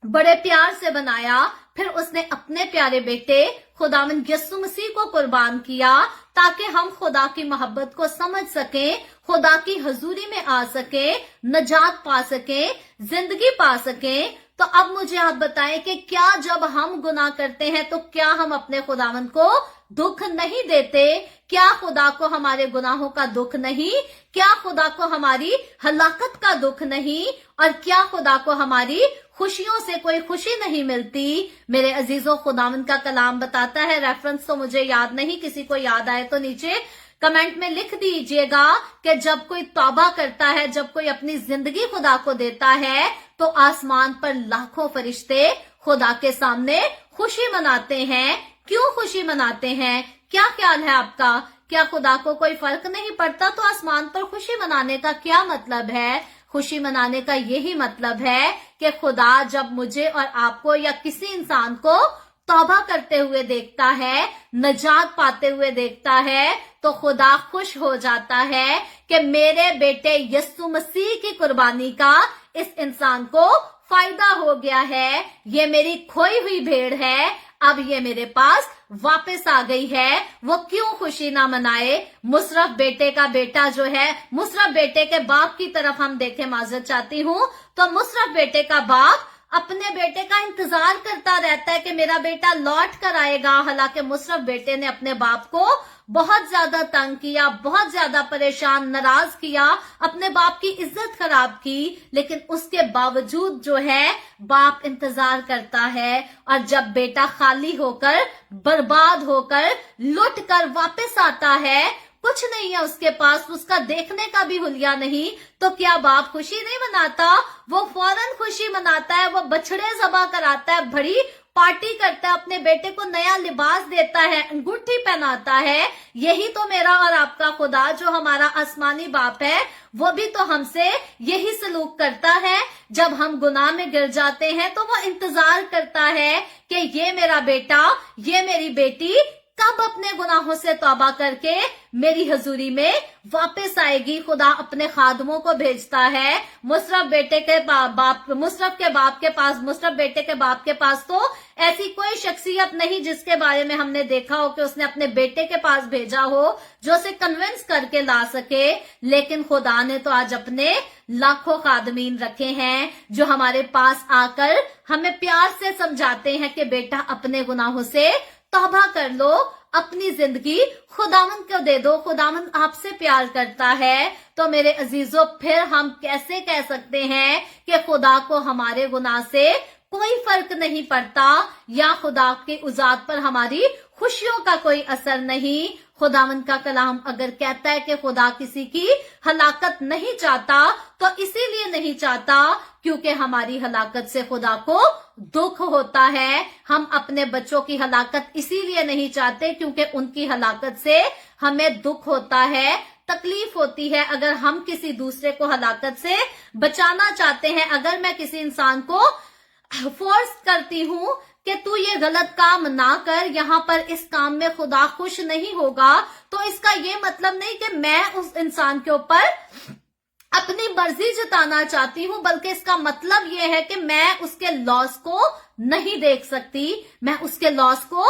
बड़े प्यार से बनाया, फिर उसने अपने प्यारे बेटे खुदावंद यीशु मसीह को कुर्बान किया ताकि हम खुदा की मोहब्बत को समझ सकें, खुदा की हजूरी में आ सके, नजात पा सके, जिंदगी पा सके। तो अब मुझे आप बताएं कि क्या जब हम गुनाह करते हैं तो क्या हम अपने खुदावंद को दुख नहीं देते? क्या खुदा को हमारे गुनाहों का दुख नहीं? क्या खुदा को हमारी हलाकत का दुख नहीं? और क्या खुदा को हमारी खुशियों से कोई खुशी नहीं मिलती? मेरे अजीजों, खुदावंद का कलाम बताता है, रेफरेंस तो मुझे याद नहीं, किसी को याद आए तो नीचे कमेंट में लिख दीजिएगा कि जब कोई तौबा करता है, जब कोई अपनी जिंदगी खुदा को देता है, तो आसमान पर लाखों फरिश्ते खुदा के सामने खुशी मनाते हैं। क्यों खुशी मनाते हैं? क्या ख्याल है आपका? क्या खुदा को कोई फर्क नहीं पड़ता? तो आसमान पर खुशी मनाने का क्या मतलब है? खुशी मनाने का यही मतलब है कि खुदा जब मुझे और आपको या किसी इंसान को तौबा करते हुए देखता है, नजात पाते हुए देखता है, तो खुदा खुश हो जाता है कि मेरे बेटे यीशु मसीह की कुर्बानी का इस इंसान को फायदा हो गया है। ये मेरी खोई हुई भेड़ है, अब ये मेरे पास वापस आ गई है। वो क्यों खुशी ना मनाए? मुशर्रफ बेटे का बेटा जो है, मुशर्रफ बेटे के बाप की तरफ हम देखें, माजरत चाहती हूँ, तो मुशर्रफ बेटे का बाप अपने बेटे का इंतजार करता रहता है कि मेरा बेटा लौट कर आएगा। हालांकि मुशर्रफ बेटे ने अपने बाप को बहुत ज्यादा तंग किया, बहुत ज्यादा परेशान, नाराज किया, अपने बाप की इज्जत खराब की, लेकिन उसके बावजूद जो है बाप इंतजार करता है। और जब बेटा खाली होकर, बर्बाद होकर, लुट कर वापस आता है, कुछ नहीं है उसके पास, उसका देखने का भी हुलिया नहीं, तो क्या बाप खुशी नहीं मनाता? वो फौरन खुशी मनाता है, वो बछड़े ज़बह कराता है, बड़ी पार्टी करता है, अपने बेटे को नया लिबास देता है, अंगूठी पहनाता है। यही तो मेरा और आपका खुदा जो हमारा आसमानी बाप है, वो भी तो हमसे यही सलूक करता है। जब हम गुनाह में गिर जाते हैं तो वो इंतजार करता है कि ये मेरा बेटा, ये मेरी बेटी कब अपने गुनाहों से तौबा करके मेरी हजूरी में वापस आएगी। खुदा अपने खादमों को भेजता है। मुशर्रफ बेटे के बाप, मुशर्रफ के बाप के पास, मुशर्रफ बेटे के बाप के पास तो ऐसी कोई शख्सियत नहीं जिसके बारे में हमने देखा हो कि उसने अपने बेटे के पास भेजा हो जो उसे कन्विंस करके ला सके। लेकिन खुदा ने तो आज अपने लाखों खादमीन रखे हैं जो हमारे पास आकर हमें प्यार से समझाते हैं कि बेटा अपने गुनाहों से तौबा कर लो, अपनी जिंदगी खुदावंद को दे दो। खुदावंद आपसे प्यार करता है। तो मेरे अजीजों, फिर हम कैसे कह सकते हैं कि खुदा को हमारे गुनाह से कोई फर्क नहीं पड़ता या खुदा की उजात पर हमारी खुशियों का कोई असर नहीं? खुदावंद का कलाम अगर कहता है कि खुदा किसी की हलाकत नहीं चाहता, तो इसीलिए नहीं चाहता क्योंकि हमारी हलाकत से खुदा को दुख होता है। हम अपने बच्चों की हलाकत इसीलिए नहीं चाहते क्योंकि उनकी हलाकत से हमें दुख होता है, तकलीफ होती है। अगर हम किसी दूसरे को हलाकत से बचाना चाहते हैं, अगर मैं किसी इंसान को फोर्स करती हूँ कि तू ये गलत काम ना कर, यहाँ पर इस काम में खुदा खुश नहीं होगा, तो इसका ये मतलब नहीं कि मैं उस इंसान के ऊपर अपनी मर्जी जताना चाहती हूँ, बल्कि इसका मतलब ये है कि मैं उसके लॉस को नहीं देख सकती, मैं उसके लॉस को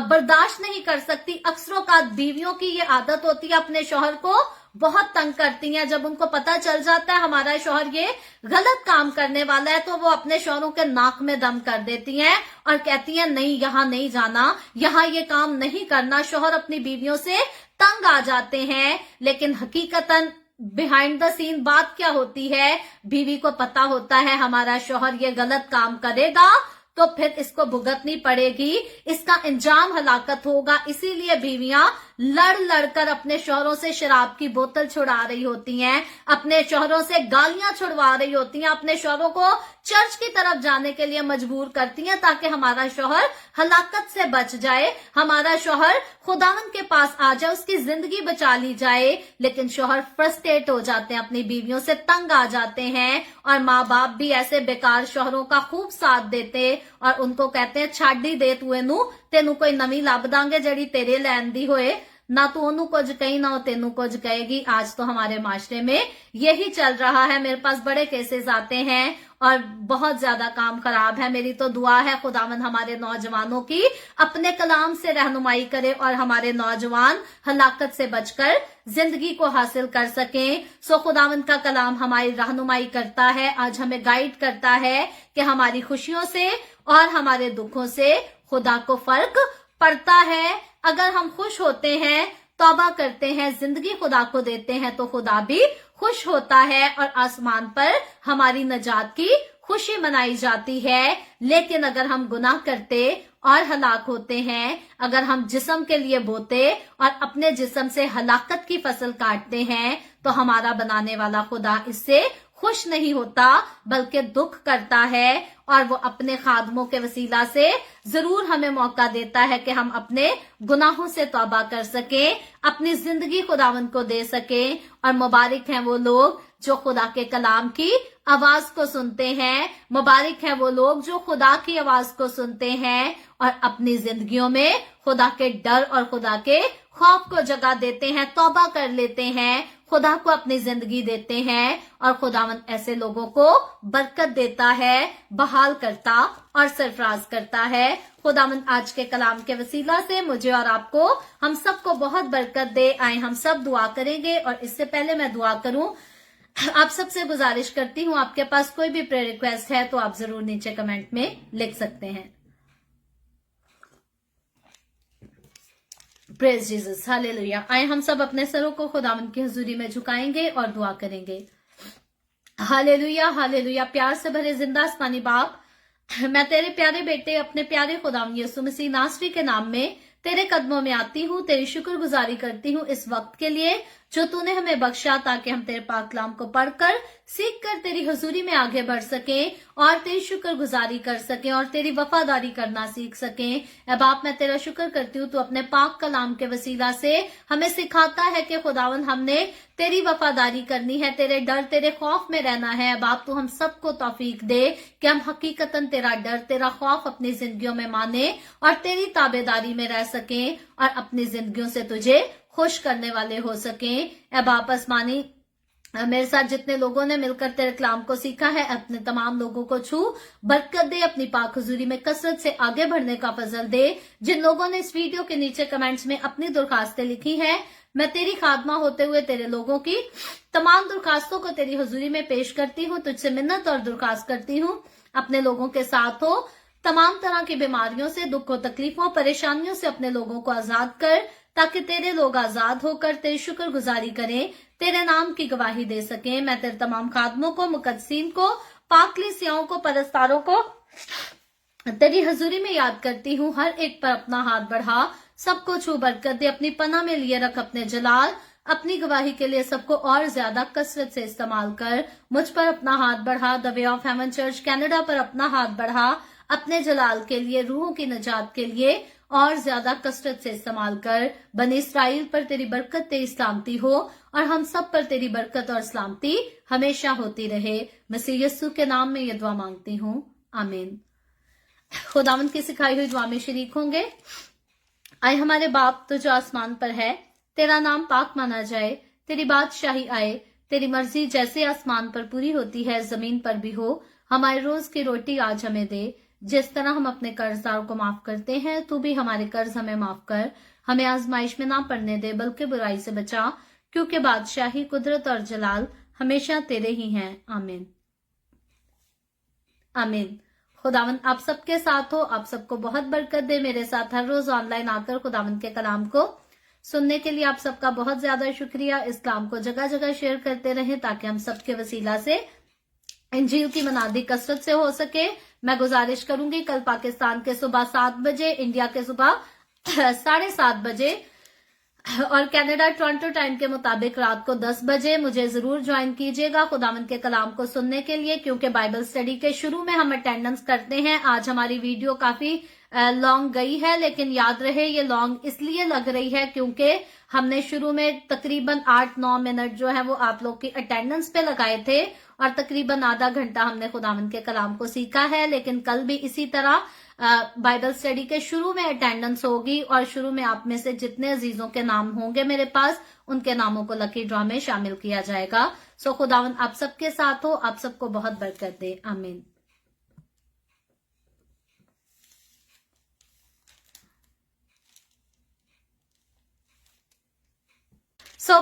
बर्दाश्त नहीं कर सकती। अक्सरों का बीवियों की ये आदत होती है, अपने शौहर को बहुत तंग करती हैं। जब उनको पता चल जाता है हमारा शौहर ये गलत काम करने वाला है, तो वो अपने शौहरों के नाक में दम कर देती हैं और कहती हैं नहीं, यहाँ नहीं जाना, यहाँ ये काम नहीं करना। शौहर अपनी बीवियों से तंग आ जाते हैं, लेकिन हकीकतन बिहाइंड द सीन बात क्या होती है? बीवी को पता होता है हमारा शौहर ये गलत काम करेगा तो फिर इसको भुगतनी पड़ेगी, इसका अंजाम हलाकत होगा। इसीलिए बीवियां लड़ लड़कर अपने शौहरों से शराब की बोतल छुड़ा रही होती हैं, अपने शौहरों से गालियां छुड़वा रही होती हैं, अपने शौहरों को चर्च की तरफ जाने के लिए मजबूर करती हैं ताकि हमारा शौहर हलाकत से बच जाए, हमारा शौहर खुदावंद के पास आ जाए, उसकी जिंदगी बचा ली जाए। लेकिन शौहर फ्रस्ट्रेट हो जाते हैं, अपनी बीवियों से तंग आ जाते हैं, और माँ बाप भी ऐसे बेकार शौहरों का खूब साथ देते और उनको कहते हैं छाड़ी दे तू एनू, तेनू कोई नवी लभ दांगे जड़ी तेरे लैन दी होए, ना तू ओनू कुछ कही ना तेनू कुछ कहेगी। आज तो हमारे माशरे में यही चल रहा है। मेरे पास बड़े केसेस आते हैं और बहुत ज्यादा काम खराब है। मेरी तो दुआ है खुदावंद हमारे नौजवानों की अपने कलाम से रहनुमाई करे और हमारे नौजवान हलाकत से बचकर जिंदगी को हासिल कर सकें। सो खुदावंद का कलाम हमारी रहनुमाई करता है, आज हमें गाइड करता है कि हमारी खुशियों से और हमारे दुखों से खुदा को फर्क पड़ता है। अगर हम खुश होते हैं, तौबा करते हैं, जिंदगी खुदा को देते हैं, तो खुदा भी खुश होता है और आसमान पर हमारी नजात की खुशी मनाई जाती है। लेकिन अगर हम गुनाह करते और हलाक होते हैं, अगर हम जिस्म के लिए बोते और अपने जिस्म से हलाकत की फसल काटते हैं, तो हमारा बनाने वाला खुदा इससे खुश नहीं होता बल्कि दुख करता है, और वो अपने खादमों के वसीला से जरूर हमें मौका देता है कि हम अपने गुनाहों से तौबा कर सकें, अपनी जिंदगी खुदावंद को दे सकें। और मुबारक हैं वो लोग जो खुदा के कलाम की आवाज को सुनते हैं, मुबारक हैं वो लोग जो खुदा की आवाज को सुनते हैं और अपनी जिंदगियों में खुदा के डर और खुदा के खौफ को जगह देते हैं, तौबा कर लेते हैं, खुदा को अपनी जिंदगी देते हैं। और खुदावंद ऐसे लोगों को बरकत देता है, बहाल करता और सरफराज करता है। खुदावंद आज के कलाम के वसीला से मुझे और आपको, हम सबको बहुत बरकत दे। आए हम सब दुआ करेंगे, और इससे पहले मैं दुआ करूं, आप सबसे गुजारिश करती हूं, आपके पास कोई भी प्रेयर रिक्वेस्ट है तो आप जरूर नीचे कमेंट में लिख सकते हैं। Praise Jesus, hallelujah. आए हम सब अपने सरों को खुदावंद की हुजूरी में झुकाएंगे और दुआ करेंगे। Hallelujah, hallelujah. प्यार से भरे जिंदा आसमानी बाप, मैं तेरे प्यारे बेटे अपने प्यारे खुदावंद यीशु मसीह नासरी के नाम में तेरे कदमों में आती हूँ, तेरी शुक्रगुजारी करती हूँ इस वक्त के लिए जो तूने हमें बख्शा, ताकि हम तेरे पाक कलाम को पढ़कर सीख कर तेरी हुजूरी में आगे बढ़ सकें और तेरी शुक्रगुजारी कर सकें और तेरी वफादारी करना सीख सकें। ऐ बाप, मैं तेरा शुक्र करती हूँ, तू अपने पाक कलाम के वसीला से हमें सिखाता है कि खुदावंद हमने तेरी वफादारी करनी है, तेरे डर तेरे खौफ में रहना है। बाप, तू हम सबको तौफीक दे कि हम हकीकतन तेरा डर तेरा खौफ अपनी जिंदगियों में माने और तेरी ताबेदारी में रह सकें और अपनी जिंदगियों से तुझे खुश करने वाले हो सकें। ऐ बाप आसमानी, मेरे साथ जितने लोगों ने मिलकर तेरे कलाम को सीखा है, अपने तमाम लोगों को छू बरकत दे, अपनी पाक हुजूरी में कसरत से आगे बढ़ने का फजल दे। जिन लोगों ने इस वीडियो के नीचे कमेंट्स में अपनी दरखास्तें लिखी हैं, मैं तेरी खादमा होते हुए तेरे लोगों की तमाम दरखास्तों को तेरी हुजूरी में पेश करती हूँ, तुझसे मिन्नत और दरखास्त करती हूँ, अपने लोगों के साथ हो, तमाम तरह की बीमारियों से, दुखों, तकलीफों, परेशानियों से अपने लोगों को आजाद कर, ताकि तेरे लोग आजाद होकर तेरी शुक्रगुजारी करें, तेरे नाम की गवाही दे सकें। मैं तेरे तमाम खादमों को, मुकद्दसीन को, पाकलीसियाओं को, परस्तारों को तेरी हजूरी में याद करती हूँ। हर एक पर अपना हाथ बढ़ा, सबको छू बरकत दे, अपनी पनाह में लिए रख, अपने जलाल अपनी गवाही के लिए सबको और ज्यादा कसरत से इस्तेमाल कर। मुझ पर अपना हाथ बढ़ा, the way of haven church Canada पर अपना हाथ बढ़ा, अपने जलाल के लिए, रूहों की निजात के लिए और ज्यादा कसरत से इस्तेमाल कर। बनी इसराइल पर तेरी बरकत तेरी सलामती हो और हम सब पर तेरी बरकत और सलामती हमेशा होती रहे। मसीह यीशु के नाम में ये दुआ मांगती हूँ, आमीन। खुदावंद की सिखाई हुई दुआ में शरीक होंगे। आए हमारे बाप, तू जो आसमान पर है, तेरा नाम पाक माना जाए, तेरी बादशाही आए, तेरी मर्जी जैसे आसमान पर पूरी होती है जमीन पर भी हो। हमारे रोज की रोटी आज हमें दे, जिस तरह हम अपने कर्जदारों को माफ करते हैं, तू भी हमारे कर्ज हमें माफ कर। हमें आजमाइश में ना पड़ने दे, बल्कि बुराई से बचा, क्योंकि बादशाही, कुदरत और जलाल हमेशा तेरे ही हैं, आमीन, आमीन। खुदावंद आप सबके साथ हो, आप सबको बहुत बरकत दे। मेरे साथ हर रोज ऑनलाइन आकर खुदावंद के कलाम को सुनने के लिए आप सबका बहुत ज्यादा शुक्रिया। इस कलाम को जगह जगह शेयर करते रहें, ताकि हम सबके वसीला से इंजील की मनादी कसरत से हो सके। मैं गुजारिश करूंगी, कल पाकिस्तान के सुबह 7 बजे, इंडिया के सुबह 7:30 बजे और कनाडा टोरंटो टाइम के मुताबिक रात को 10 बजे मुझे जरूर ज्वाइन कीजिएगा खुदावंद के कलाम को सुनने के लिए, क्योंकि बाइबल स्टडी के शुरू में हम अटेंडेंस करते हैं। आज हमारी वीडियो काफी लॉन्ग गई है, लेकिन याद रहे ये लॉन्ग इसलिए लग रही है क्योंकि हमने शुरू में तकरीबन 8-9 मिनट जो है वो आप लोग की अटेंडेंस पे लगाए थे और तकरीबन आधा घंटा हमने खुदावंद के कलाम को सीखा है। लेकिन कल भी इसी तरह बाइबल स्टडी के शुरू में अटेंडेंस होगी और शुरू में आप में से जितने अजीजों के नाम होंगे मेरे पास, उनके नामों को लकी ड्रॉ में शामिल किया जाएगा। सो खुदावंद आप सबके साथ हो, आप सबको बहुत बरकत दे, आमीन।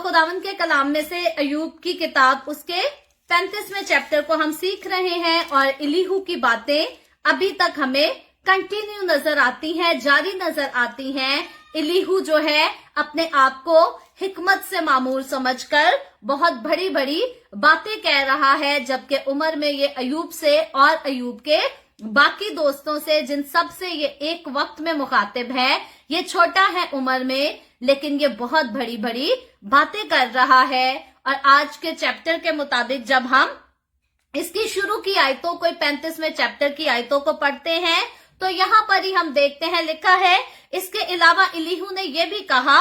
खुदावंद के कलाम में से अयूब की किताब उसके 35वें चैप्टर को हम सीख रहे हैं और इलीहू की बातें अभी तक हमें कंटिन्यू नजर आती हैं, जारी नजर आती हैं। इलीहू जो है अपने आप को हिकमत से मामूर समझकर बहुत बड़ी बड़ी बातें कह रहा है, जबकि उम्र में ये अयूब से और अयूब के बाकी दोस्तों से, जिन सब से ये एक वक्त में मुखातिब है, ये छोटा है उम्र में, लेकिन ये बहुत बड़ी बड़ी बातें कर रहा है। और आज के चैप्टर के मुताबिक जब हम इसकी शुरू की आयतों को 35वें चैप्टर की आयतों को पढ़ते हैं तो यहाँ पर ही हम देखते हैं लिखा है, इसके अलावा इलीहू ने यह भी कहा,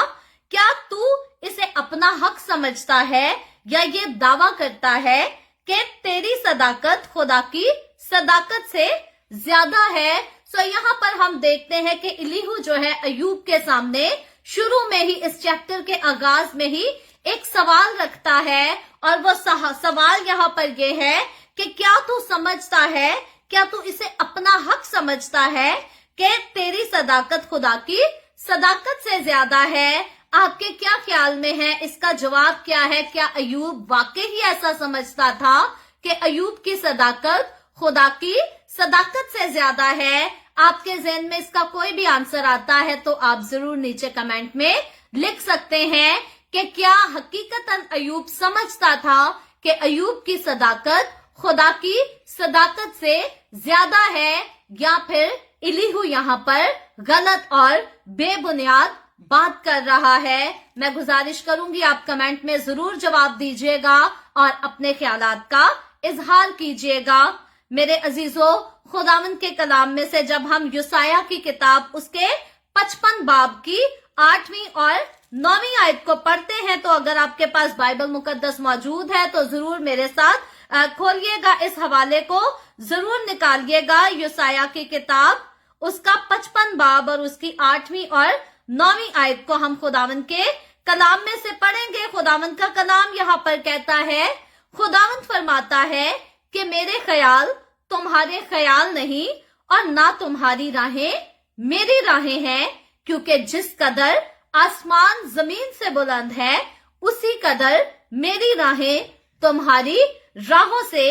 क्या तू इसे अपना हक समझता है या ये दावा करता है कि तेरी सदाकत खुदा की सदाकत से ज्यादा है। सो यहाँ पर हम देखते हैं कि इलीहू जो है अय्यूब के सामने शुरू में ही इस चैप्टर के आगाज में ही एक सवाल रखता है और वो सवाल यहाँ पर ये है कि क्या तू समझता है, क्या तू इसे अपना हक समझता है कि तेरी सदाकत खुदा की सदाकत से ज्यादा है। आपके क्या ख्याल में है, इसका जवाब क्या है? क्या अय्यूब वाकई ही ऐसा समझता था कि अय्यूब की सदाकत खुदा की सदाकत से ज्यादा है? आपके ज़हन में इसका कोई भी आंसर आता है तो आप जरूर नीचे कमेंट में लिख सकते हैं कि क्या हकीकतन अय्यूब समझता था कि अय्यूब की सदाकत खुदा की सदाकत से ज्यादा है, या फिर इलीहू यहाँ पर गलत और बेबुनियाद बात कर रहा है। मैं गुजारिश करूंगी आप कमेंट में जरूर जवाब दीजिएगा और अपने ख्यालात का इजहार कीजिएगा। मेरे अजीजों, खुदावंद के कलाम में से जब हम युसाया की किताब उसके 55 बाब की 8वीं और 9वीं आयत को पढ़ते हैं तो अगर आपके पास बाइबल मुकद्दस मौजूद है तो जरूर मेरे साथ खोलिएगा, इस हवाले को जरूर निकालिएगा। युसाया की किताब उसका 55 बाब और उसकी 8वीं और 9वीं आयत को हम खुदावंद के कलाम में से पढ़ेंगे। खुदावंद का कलाम यहाँ पर कहता है, खुदावंद फरमाता है कि मेरे ख्याल तुम्हारे ख्याल नहीं और ना तुम्हारी राहें मेरी राहें हैं, क्योंकि जिस कदर आसमान जमीन से बुलंद है उसी कदर मेरी राहें तुम्हारी राहों से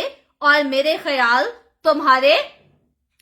और मेरे ख्याल तुम्हारे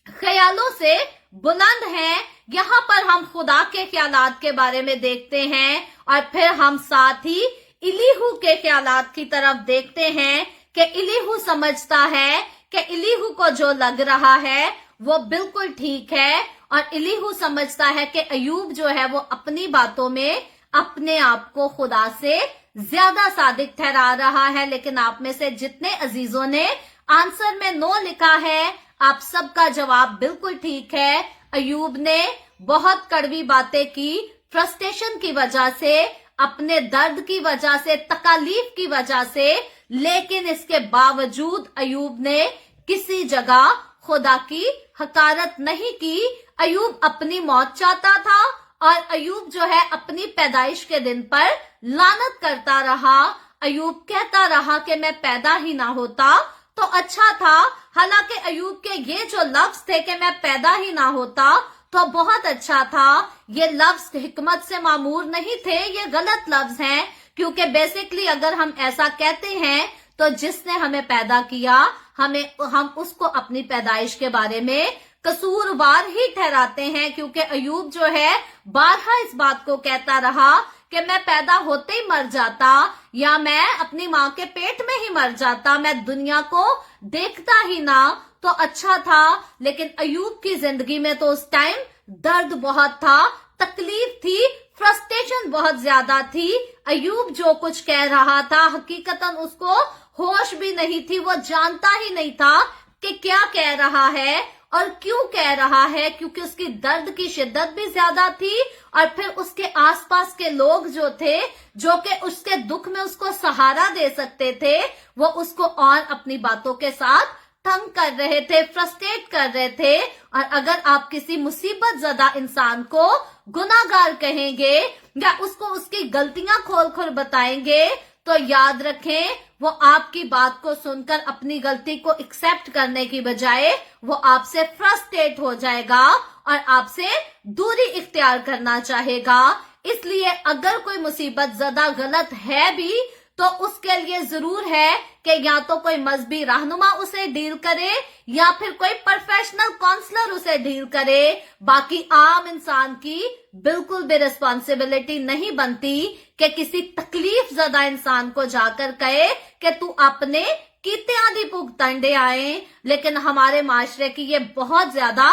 ख्यालों से बुलंद हैं। यहाँ पर हम खुदा के ख्यालात के बारे में देखते हैं और फिर हम साथ ही इलीहू के ख्यालात की तरफ देखते हैं कि इलीहू समझता है कि इलीहू को जो लग रहा है वो बिल्कुल ठीक है और इलीहू समझता है कि अय्यूब जो है वो अपनी बातों में अपने आप को खुदा से ज्यादा सादिक ठहरा रहा है। लेकिन आप में से जितने अजीजों ने आंसर में नो लिखा है, आप सबका जवाब बिल्कुल ठीक है। अय्यूब ने बहुत कड़वी बातें की, फ्रस्ट्रेशन की वजह से, अपने दर्द की वजह से, तकलीफ की वजह से, लेकिन इसके बावजूद अय्यूब ने किसी जगह खुदा की हकारत नहीं की। अय्यूब अपनी मौत चाहता था और अय्यूब जो है अपनी पैदाइश के दिन पर लानत करता रहा। अय्यूब कहता रहा कि मैं पैदा ही ना होता तो अच्छा था। हालांकि अय्यूब के ये जो लफ्ज थे कि मैं पैदा ही ना होता तो बहुत अच्छा था, ये लफ्ज हिकमत से मामूर नहीं थे, ये गलत लफ्ज हैं। क्योंकि बेसिकली अगर हम ऐसा कहते हैं तो जिसने हमें पैदा किया हम उसको अपनी पैदाइश के बारे में कसूरवार ही ठहराते हैं। क्योंकि अय्यूब जो है बारहा इस बात को कहता रहा कि मैं पैदा होते ही मर जाता या मैं अपनी माँ के पेट में ही मर जाता, मैं दुनिया को देखता ही ना तो अच्छा था। लेकिन अय्यूब की जिंदगी में तो उस टाइम दर्द बहुत था, तकलीफ थी, फ्रस्ट्रेशन बहुत ज्यादा थी। अय्यूब जो कुछ कह रहा था हकीकतन उसको होश भी नहीं थी, वो जानता ही नहीं था कि क्या कह रहा है और क्यों कह रहा है, क्योंकि उसकी दर्द की शिद्दत भी ज्यादा थी और फिर उसके आसपास के लोग जो थे जो कि उसके दुख में उसको सहारा दे सकते थे वो उसको और अपनी बातों के साथ तंग कर रहे थे, फ्रस्ट्रेट कर रहे थे। और अगर आप किसी मुसीबत ज़दा इंसान को गुनाहगार कहेंगे या उसको उसकी गलतियां खोल खोल बताएंगे तो याद रखें वो आपकी बात को सुनकर अपनी गलती को एक्सेप्ट करने की बजाय वो आपसे फ्रस्ट्रेट हो जाएगा और आपसे दूरी इख्तियार करना चाहेगा। इसलिए अगर कोई मुसीबत ज़दा गलत है भी तो उसके लिए जरूर है कि या तो कोई मजहबी रहनुमा उसे डील करे या फिर कोई प्रोफेशनल काउंसलर उसे डील करे। बाकी आम इंसान की बिल्कुल भी रिस्पॉन्सिबिलिटी नहीं बनती कि किसी तकलीफ ज़दा इंसान को जाकर कहे कि तू अपने कीते आदि भुगतंडे आए। लेकिन हमारे माशरे की ये बहुत ज्यादा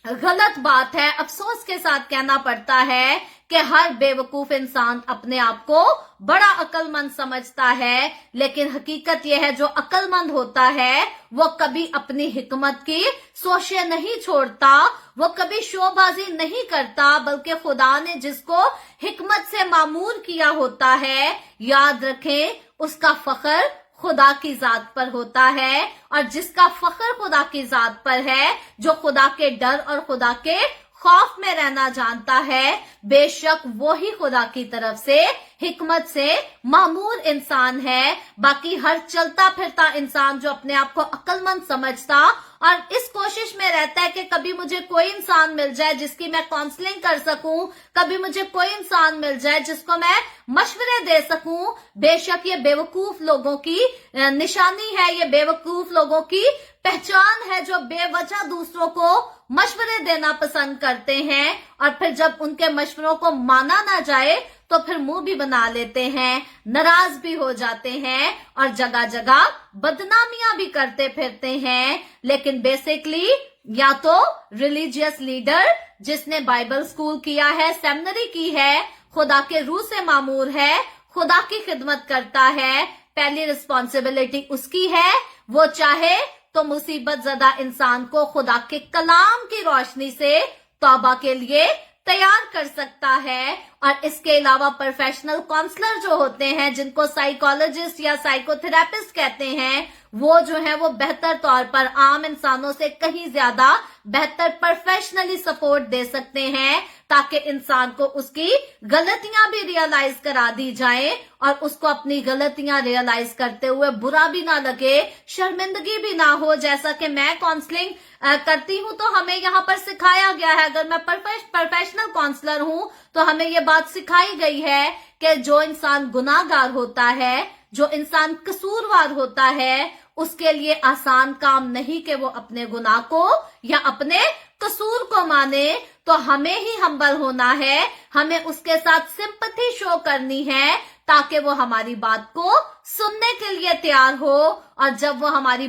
गलत बात है। अफसोस के साथ कहना पड़ता है कि हर बेवकूफ इंसान अपने आप को बड़ा अक्लमंद समझता है, लेकिन हकीकत यह है जो अक्लमंद होता है वो कभी अपनी हिकमत की सोचे नहीं छोड़ता, वो कभी शोबाजी नहीं करता, बल्कि खुदा ने जिसको हिकमत से मामूर किया होता है, याद रखें उसका फख्र खुदा की जात पर होता है। और जिसका फख्र खुदा की जात पर है, जो खुदा के डर और खुदा के खौफ में रहना जानता है, बेशक वो ही खुदा की तरफ से हिकमत से मामूर इंसान है। बाकी हर चलता फिरता इंसान जो अपने आप को अक्लमंद समझता और इस कोशिश में रहता है कि कभी मुझे कोई इंसान मिल जाए जिसकी मैं काउंसलिंग कर सकूं, कभी मुझे कोई इंसान मिल जाए जिसको मैं मशवरे दे सकूं, बेशक ये बेवकूफ लोगों की निशानी है, ये बेवकूफ लोगों की पहचान है जो बेवजह दूसरों को मशवरे देना पसंद करते हैं, और फिर जब उनके मशवरों को माना ना जाए तो फिर मुंह भी बना लेते हैं, नाराज भी हो जाते हैं और जगह जगह बदनामियां भी करते फिरते हैं। लेकिन बेसिकली या तो रिलीजियस लीडर जिसने बाइबल स्कूल किया है, सेमिनरी की है, खुदा के रूह से मामूर है, खुदा की खिदमत करता है, पहली रिस्पॉन्सिबिलिटी उसकी है। वो चाहे तो मुसीबत ज़दा इंसान को खुदा के कलाम की रोशनी से तौबा के लिए तैयार कर सकता है। और इसके अलावा प्रोफेशनल काउंसलर जो होते हैं, जिनको साइकोलॉजिस्ट या साइकोथेरेपिस्ट कहते हैं, वो जो है वो बेहतर तौर पर आम इंसानों से कहीं ज्यादा बेहतर प्रोफेशनली सपोर्ट दे सकते हैं, ताकि इंसान को उसकी गलतियां भी रियलाइज करा दी जाए और उसको अपनी गलतियां रियलाइज करते हुए बुरा भी ना लगे, शर्मिंदगी भी ना हो। जैसा कि मैं काउंसलिंग करती हूँ तो हमें यहाँ पर सिखाया गया है, अगर मैं प्रोफेशनल काउंसलर हूँ तो हमें ये बात सिखाई गई है कि जो इंसान गुनाहगार होता है, जो इंसान कसूरवार होता है, उसके लिए आसान काम नहीं कि वो अपने गुनाह को या अपने कसूर को माने। तो हमें ही हम्बल होना है, हमें उसके साथ सिंपैथी शो करनी है ताकि वो हमारी बात को सुनने के लिए तैयार हो, और जब वो हमारी